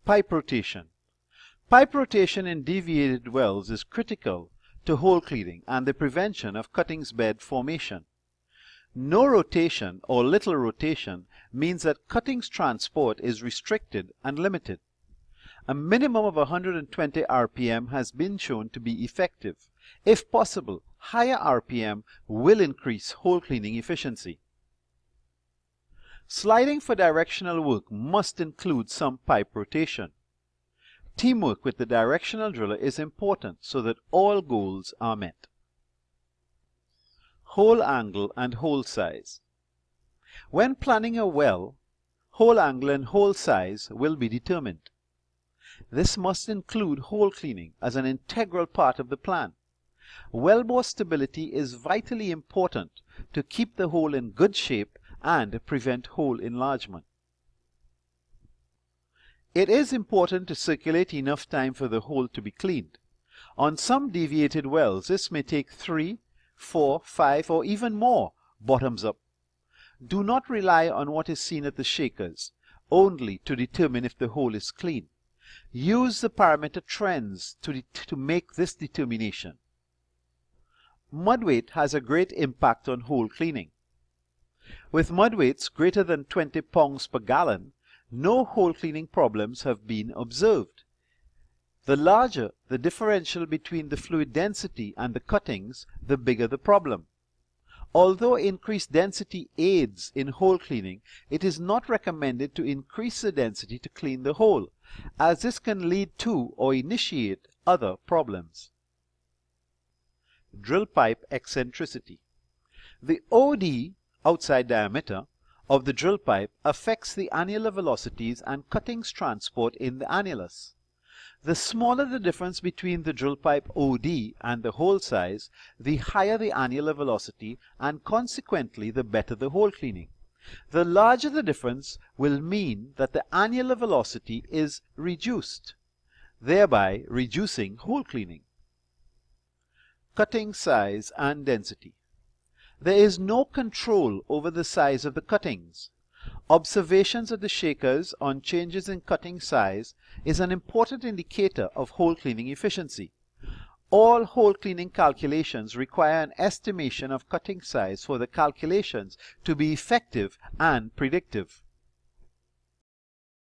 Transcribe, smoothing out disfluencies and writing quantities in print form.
Pipe rotation. Pipe rotation in deviated wells is critical to hole cleaning and the prevention of cuttings bed formation. No rotation or little rotation means that cuttings transport is restricted and limited. A minimum of 120 RPM has been shown to be effective. If possible, higher RPM will increase hole cleaning efficiency. Sliding for directional work must include some pipe rotation. Teamwork with the directional driller is important so that all goals are met. Hole angle and hole size. When planning a well, hole angle and hole size will be determined. This must include hole cleaning as an integral part of the plan. Wellbore stability is vitally important to keep the hole in good shape and prevent hole enlargement. It is important to circulate enough time for the hole to be cleaned. On some deviated wells, this may take 3, 4, 5 or even more bottoms up. Do not rely on what is seen at the shakers only to determine if the hole is clean. Use the parameter trends to make this determination. Mud weight has a great impact on hole cleaning. With mud weights greater than 20 pounds per gallon, no hole cleaning problems have been observed. The larger the differential between the fluid density and the cuttings, the bigger the problem. Although increased density aids in hole cleaning, it is not recommended to increase the density to clean the hole, as this can lead to or initiate other problems. Drill pipe eccentricity. The OD, outside diameter, of the drill pipe affects the annular velocities and cuttings transport in the annulus. The smaller the difference between the drill pipe OD and the hole size, the higher the annular velocity and consequently the better the hole cleaning. The larger the difference will mean that the annular velocity is reduced, thereby reducing hole cleaning. Cutting size and density. There is no control over the size of the cuttings. Observations of the shakers on changes in cutting size is an important indicator of hole cleaning efficiency. All hole cleaning calculations require an estimation of cutting size for the calculations to be effective and predictive.